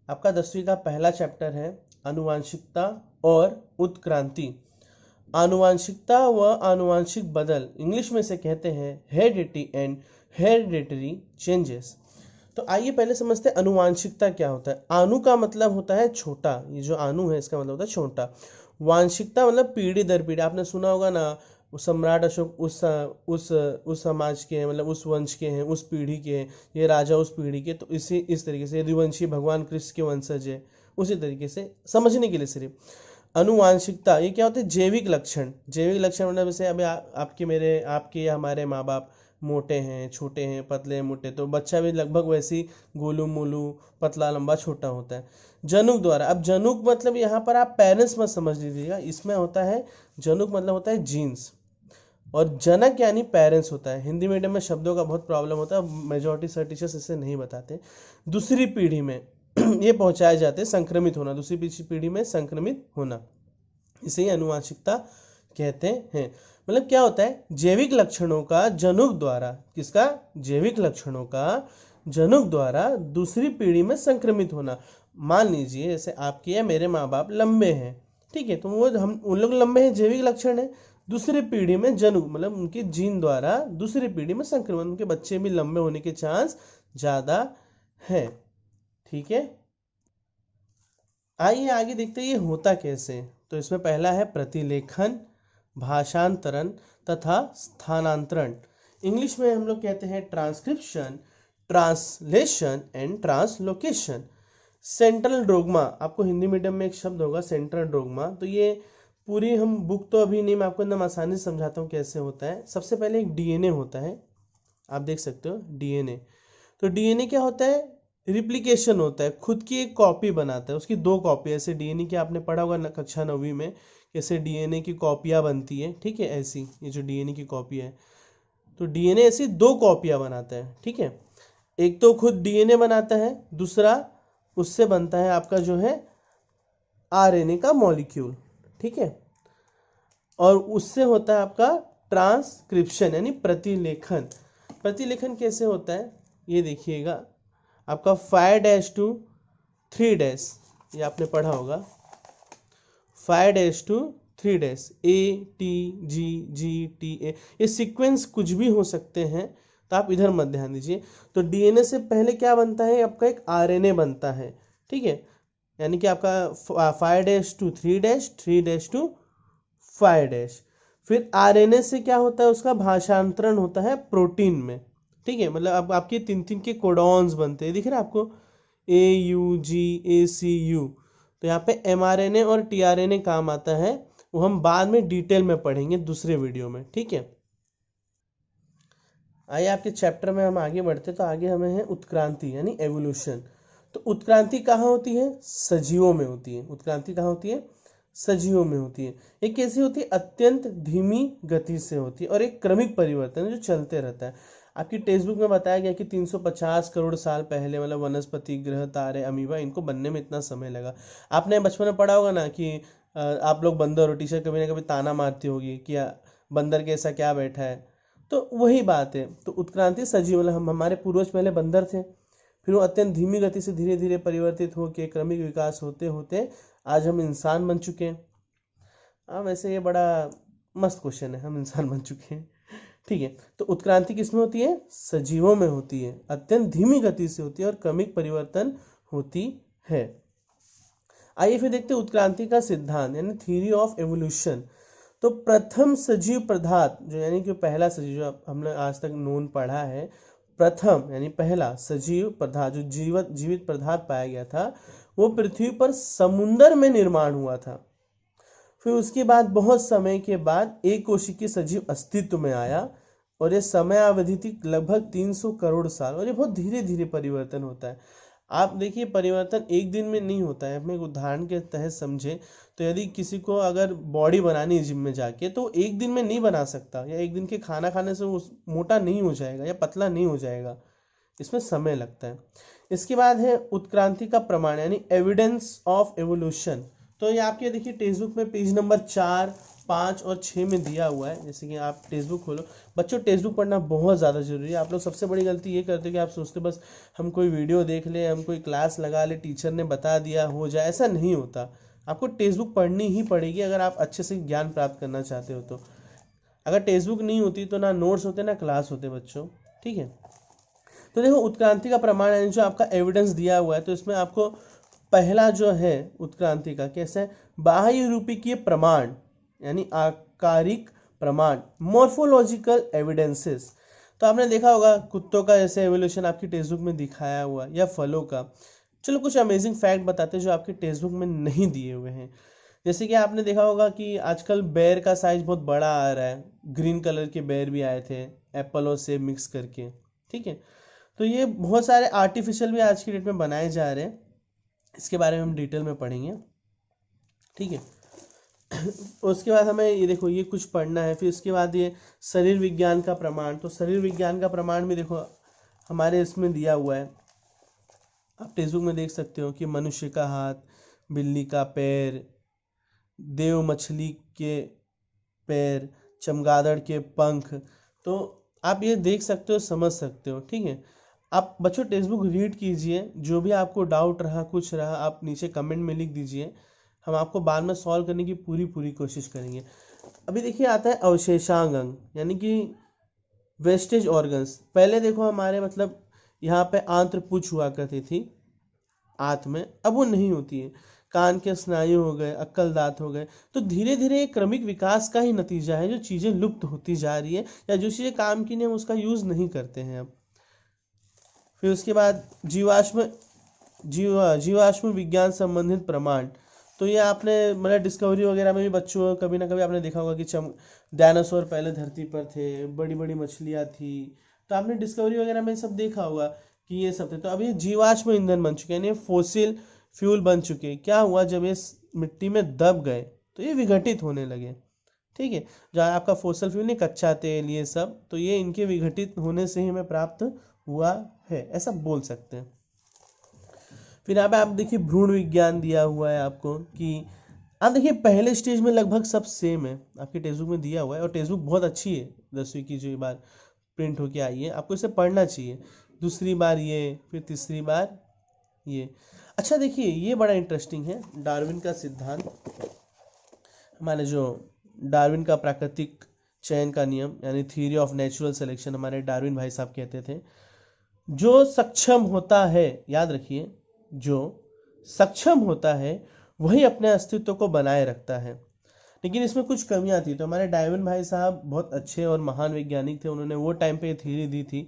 आपका 10वीं का पहला चैप्टर है आनुवांशिकता और उत्क्रांति। आनुवांशिकता व आनुवांशिक बदल इंग्लिश में से कहते हैं हेरिडिटी एंड हेरिडिटरी चेंजेस। तो आइए पहले समझते हैं अनुवांशिकता क्या होता है। आनु का मतलब होता है छोटा, ये जो आनु है इसका मतलब होता है छोटा। वांशिकता मतलब पीढ़ी दर पीढ़ी। आपने सुना होगा ना, सम्राट अशोक उस समाज के हैं, मतलब उस वंश के हैं, उस पीढ़ी के हैं, ये राजा उस पीढ़ी के। तो इस तरीके से यदुवंशी भगवान कृष्ण के वंशज है, उसी तरीके से समझने के लिए सिर्फ। अनुवांशिकता ये क्या होता है? जैविक लक्षण। जैविक लक्षण मतलब जैसे अभी आपके या हमारे माँ बाप मोटे हैं, छोटे हैं, पतले हैं, मोटे, तो बच्चा भी लगभग वैसी गोलू मोलू, पतला, लंबा, छोटा होता है। जनुक द्वारा। अब जनुक मतलब यहाँ पर आप पेरेंट्स मत समझ लीजिएगा, इसमें होता है जनुक मतलब होता है जीन्स, और जनक यानी पेरेंट्स होता है। हिंदी मीडियम में शब्दों का बहुत प्रॉब्लम होता है, मेजॉरिटी सर टीचर्स इसे नहीं बताते। दूसरी पीढ़ी में ये पहुंचाए जाते हैं, संक्रमित होना, दूसरी पीढ़ी में संक्रमित होना, इसे ही अनुवांशिकता कहते हैं। मतलब क्या होता है? जैविक लक्षणों का जनुक द्वारा, किसका? जैविक लक्षणों का जनुक द्वारा दूसरी पीढ़ी में संक्रमित होना। मान लीजिए जैसे आपके या मेरे माँ बाप लंबे हैं, ठीक है, तो वो हम उन लोग लंबे हैं, जैविक लक्षण है। दूसरी पीढ़ी में जनुक मतलब उनके जीन द्वारा दूसरी पीढ़ी में संक्रमण, उनके बच्चे भी लंबे होने के चांस ज्यादा है। ठीक है, आइए आगे देखते हैं ये होता कैसे। तो इसमें पहला है प्रतिलेखन, भाषांतरण तथा स्थानांतरण। इंग्लिश में हम लोग कहते हैं transcription, translation and translocation. Central dogma, आपको हिंदी मीडियम में एक शब्द होगा सेंट्रल डोग्मा। तो ये पूरी हम बुक तो अभी नहीं, मैं आपको एकदम आसानी से समझाता हूँ कैसे होता है। सबसे पहले एक डीएनए होता है, आप देख सकते हो डीएनए। तो डीएनए क्या होता है? रिप्लिकेशन होता है, खुद की एक कॉपी बनाता है, उसकी दो कॉपी। ऐसे डीएनए की आपने पढ़ा होगा कक्षा 9वीं में, कैसे डीएनए की कॉपियां बनती है, ठीक है, ऐसी ये जो डीएनए की कॉपी है, तो डीएनए ऐसी दो कॉपियां बनाता है, ठीक है। एक तो खुद डीएनए बनाता है, दूसरा उससे बनता है आपका जो है आरएनए का मॉलिक्यूल, ठीक है। और उससे होता है आपका ट्रांसक्रिप्शन यानी प्रतिलेखन। प्रतिलेखन कैसे होता है ये देखिएगा, आपका 5' to 3', ये आपने पढ़ा होगा, 5' to 3', ATGGTA, ये सीक्वेंस कुछ भी हो सकते हैं, तो आप इधर मत ध्यान दीजिए। तो डीएनए से पहले क्या बनता है? आपका एक आरएनए बनता है, ठीक है, यानी कि आपका 5' to 3', 3' to 5'। फिर आरएनए से क्या होता है? उसका भाषांतरण होता है प्रोटीन में, ठीक है। मतलब अब आपके 3 के कोडॉन्स बनते हैं, दिख रहा है आपको, AUG, ACU। तो यहाँ पे mRNA और tRNA काम आता है, वो हम बाद में डिटेल में पढ़ेंगे दूसरे वीडियो में, ठीक है। आइए आपके चैप्टर में हम आगे बढ़ते, तो आगे हमें है उत्क्रांति यानी एवोल्यूशन। तो उत्क्रांति कहाँ होती है? सजीवों में होती है। उत्क्रांति कहाँ होती है? सजीवों में होती है। ये कैसी होती है? अत्यंत धीमी गति से होती है और एक क्रमिक परिवर्तन है जो चलते रहता है। आपकी टेक्स्ट बुक में बताया गया कि 350 करोड़ साल पहले, मतलब वनस्पति, ग्रह, तारे, अमीबा, इनको बनने में इतना समय लगा। आपने बचपन में पढ़ा होगा ना कि आप लोग बंदर हो, टीचर कभी ना कभी ताना मारती होगी कि बंदर के ऐसा क्या बैठा है। तो वही बात है। तो उत्क्रांति सजीव, मतलब हम हमारे पूर्वज पहले बंदर थे, फिर वो अत्यंत धीमी गति से धीरे धीरे परिवर्तित होकर क्रमिक विकास होते होते आज हम इंसान बन चुके हैं। हाँ, वैसे ये बड़ा मस्त क्वेश्चन है, हम इंसान बन चुके हैं, ठीक है। तो उत्क्रांति किसमें होती है? सजीवों में होती है, अत्यंत धीमी गति से होती है और क्रमिक परिवर्तन होती है। आइए फिर देखते हैं उत्क्रांति का सिद्धांत यानी थ्योरी ऑफ एवोल्यूशन। तो प्रथम सजीव पदार्थ जो, यानी कि पहला सजीव जो हमने आज तक नोन पढ़ा है, प्रथम यानी पहला सजीव पदार्थ जो जीवित पदार्थ पाया गया था, वो पृथ्वी पर समुद्र में निर्माण हुआ था। फिर उसके बाद बहुत समय के बाद एक कोशिकीय सजीव अस्तित्व में आया, और ये समय अवधि थी लगभग 300 करोड़ साल, और ये बहुत धीरे धीरे परिवर्तन होता है। आप देखिए परिवर्तन एक दिन में नहीं होता है। हम एक उदाहरण के तहत समझे, तो यदि किसी को अगर बॉडी बनानी है जिम में जाके, तो एक दिन में नहीं बना सकता, या एक दिन के खाना खाने से वो मोटा नहीं हो जाएगा या पतला नहीं हो जाएगा, इसमें समय लगता है। इसके बाद है उत्क्रांति का प्रमाण यानी एविडेंस ऑफ एवोल्यूशन। तो ये आपके देखिए टेक्स्ट बुक में पेज नंबर 4 5 और 6 में दिया हुआ है। जैसे कि आप टेक्स्ट बुक खोलो, बच्चों टेक्स्ट बुक पढ़ना बहुत ज़्यादा जरूरी है। आप लोग सबसे बड़ी गलती ये करते हो कि आप सोचते बस हम कोई वीडियो देख ले, हम कोई क्लास लगा ले, टीचर ने बता दिया हो जाए, ऐसा नहीं होता। आपको टेक्स्ट बुक पढ़नी ही पड़ेगी अगर आप अच्छे से ज्ञान प्राप्त करना चाहते हो तो। अगर टेक्स्ट बुक नहीं होती तो ना नोट्स होते ना क्लास होते बच्चों, ठीक है। तो देखो उत्क्रांति का प्रमाण यानी जो आपका एविडेंस दिया हुआ है, तो इसमें आपको पहला जो है उत्क्रांति का कैसे है, बाह्य रूपीय प्रमाण यानी आकारिक प्रमाण, मॉर्फोलॉजिकल एविडेंसेस। तो आपने देखा होगा कुत्तों का जैसे एवोल्यूशन आपकी टेक्स्ट बुक में दिखाया हुआ, या फलों का। चलो कुछ अमेजिंग फैक्ट बताते हैं जो आपके टेक्स्ट बुक में नहीं दिए हुए हैं। जैसे कि आपने देखा होगा कि आजकल बेर का साइज बहुत बड़ा आ रहा है, ग्रीन कलर के बेर भी आए थे एप्पल और सेब मिक्स करके, ठीक है। तो ये बहुत सारे आर्टिफिशियल भी आज की डेट में बनाए जा रहे हैं, इसके बारे में हम डिटेल में पढ़ेंगे, ठीक है। उसके बाद हमें ये देखो ये कुछ पढ़ना है, फिर उसके बाद ये शरीर विज्ञान का प्रमाण। तो शरीर विज्ञान का प्रमाण भी देखो हमारे इसमें दिया हुआ है, आप टेक्स्ट बुक में देख सकते हो कि मनुष्य का हाथ, बिल्ली का पैर, देव मछली के पैर, चमगादड़ के पंख। तो आप ये देख सकते हो, समझ सकते हो, ठीक है। आप बच्चों टेक्स्ट बुक रीड कीजिए, जो भी आपको डाउट रहा कुछ रहा आप नीचे कमेंट में लिख दीजिए, हम आपको बाद में सॉल्व करने की पूरी पूरी कोशिश करेंगे। अभी देखिए आता है अवशेषांग अंग यानी कि वेस्टेज ऑर्गन्स। पहले देखो हमारे मतलब यहाँ पे आंत्र पुच्छ हुआ करती थी आंत में, अब वो नहीं होती है। कान के स्नायु हो गए, अक्कल दांत हो गए। तो धीरे धीरे एक क्रमिक विकास का ही नतीजा है, जो चीज़ें लुप्त होती जा रही है या जो चीज़ें काम की नहीं हम उसका यूज़ नहीं करते हैं अब। फिर उसके बाद जीवाश्म विज्ञान संबंधित प्रमाण। तो ये आपने मतलब डिस्कवरी वगैरह में भी बच्चों कभी ना कभी आपने देखा होगा कि डायनासोर पहले धरती पर थे, बड़ी बड़ी मछलियाँ थी। तो आपने डिस्कवरी वगैरह में सब देखा होगा कि ये सब थे। तो अब ये जीवाश्म ईंधन बन चुके हैं, यानी फोसिल फ्यूल बन चुके हैं। क्या हुआ जब ये मिट्टी में दब गए तो ये विघटित होने लगे, ठीक है। जहाँ आपका फोसिल फ्यूल नहीं, कच्चा तेल, ये सब तो ये इनके विघटित होने से ही हमें प्राप्त हुआ है, ऐसा बोल सकते हैं। फिर यहाँ पे आप देखिए भ्रूण विज्ञान दिया हुआ है आपको कि आप देखिए पहले स्टेज में लगभग सब सेम है, आपके टेक्स्ट बुक में दिया हुआ है। और टेक्स्ट बुक बहुत अच्छी है, 10वीं की जो बार प्रिंट होके आई है, आपको इसे पढ़ना चाहिए। दूसरी बार ये, फिर तीसरी बार ये। अच्छा देखिए ये बड़ा इंटरेस्टिंग है, डार्विन का सिद्धांत, हमारे जो डार्विन का प्राकृतिक चयन का नियम यानी थ्योरी ऑफ नेचुरल सिलेक्शन, हमारे डार्विन भाई साहब कहते थे जो सक्षम होता है, याद रखिए, जो सक्षम होता है वही अपने अस्तित्व को बनाए रखता है। लेकिन इसमें कुछ कमियां थी। तो हमारे डार्विन भाई साहब बहुत अच्छे और महान वैज्ञानिक थे, उन्होंने वो टाइम पे थ्योरी दी थी,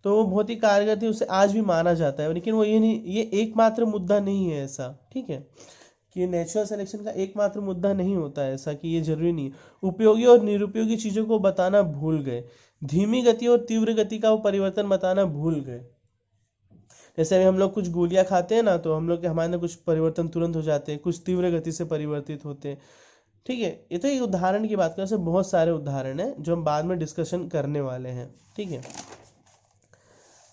तो वो बहुत ही कारगर थी, उसे आज भी माना जाता है। लेकिन वो ये नहीं, ये एकमात्र मुद्दा नहीं है ऐसा, ठीक है, कि नेचुरल सिलेक्शन का एकमात्र मुद्दा नहीं होता है ऐसा, कि ये जरूरी नहीं है। उपयोगी और निरुपयोगी चीज़ों को बताना भूल गए, धीमी गति और तीव्र गति का वो परिवर्तन बताना भूल गए। जैसे अभी हम लोग कुछ गोलियां खाते हैं ना, तो हम लोग के हमारे ना कुछ परिवर्तन तुरंत हो जाते हैं, कुछ तीव्र गति से परिवर्तित होते हैं, ठीक है। ये तो एक उदाहरण की बात करें, ऐसे बहुत सारे उदाहरण हैं जो हम बाद में डिस्कशन करने वाले हैं, ठीक है।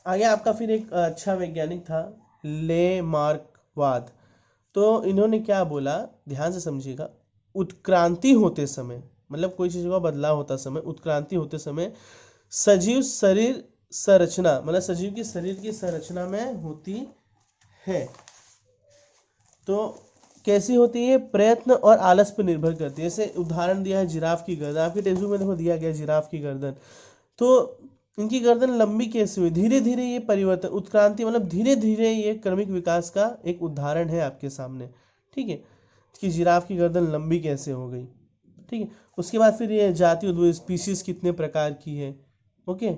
आगे आपका फिर एक अच्छा वैज्ञानिक था ले मार्कवाद। तो इन्होंने क्या बोला, ध्यान से समझिएगा, उत्क्रांति होते समय मतलब कोई चीज़ का बदलाव होता समय, उत्क्रांति होते समय सजीव शरीर संरचना मतलब सजीव की शरीर की संरचना में होती है। तो कैसी होती है, प्रयत्न और आलस पर निर्भर करती है। जैसे उदाहरण दिया है जिराफ की गर्दन, आपके टेक्स्ट बुक में देखो दिया गया जिराफ की गर्दन। तो इनकी गर्दन लंबी कैसे हुई, धीरे धीरे ये परिवर्तन, उत्क्रांति मतलब धीरे धीरे ये क्रमिक विकास का एक उदाहरण है आपके सामने, ठीक है, कि जिराफ की गर्दन लंबी कैसे हो गई, ठीक है। उसके बाद फिर ये जाति स्पीशीज कितने प्रकार की है, ओके।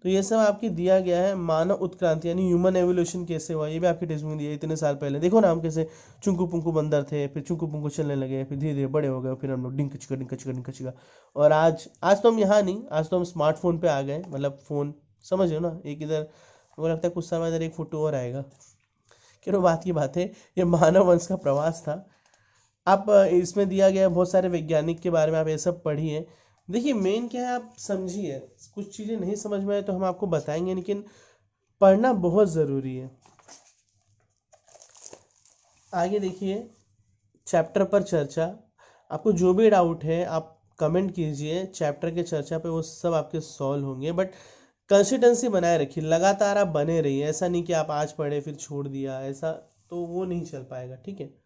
तो ये सब आपके दिया गया है। मानव उत्क्रांति यानी ह्यूमन एवोल्यूशन कैसे हुआ, ये भी आपके टेक्स्ट में दिया है। इतने साल पहले देखो ना, हम कैसे चुंकू पुंकू बंदर थे, फिर चुंकू पुंकू चलने लगे, फिर धीरे धीरे बड़े हो गए, फिर हम लोग डिंक चिका डिंक चिका डिंक चिका। और आज आज तो हम यहाँ नहीं, आज तो हम स्मार्टफोन पे आ गए, मतलब फ़ोन समझ लो ना, एक इधर मुझे लगता है कुछ समय इधर एक फोटो और आएगा। चलो बात की बात है, ये मानव वंश का प्रवास था। आप इसमें दिया गया बहुत सारे वैज्ञानिक के बारे में आप ये सब पढ़िए। देखिए मेन क्या है, आप समझिए, कुछ चीज़ें नहीं समझ में आए तो हम आपको बताएंगे, लेकिन पढ़ना बहुत ज़रूरी है। आगे देखिए चैप्टर पर चर्चा। आपको जो भी डाउट है आप कमेंट कीजिए चैप्टर के चर्चा पे, वो सब आपके सॉल्व होंगे। बट कंसिस्टेंसी बनाए रखिए, लगातार आप बने रहिए, ऐसा नहीं कि आप आज पढ़े फिर छोड़ दिया, ऐसा तो वो नहीं चल पाएगा, ठीक है।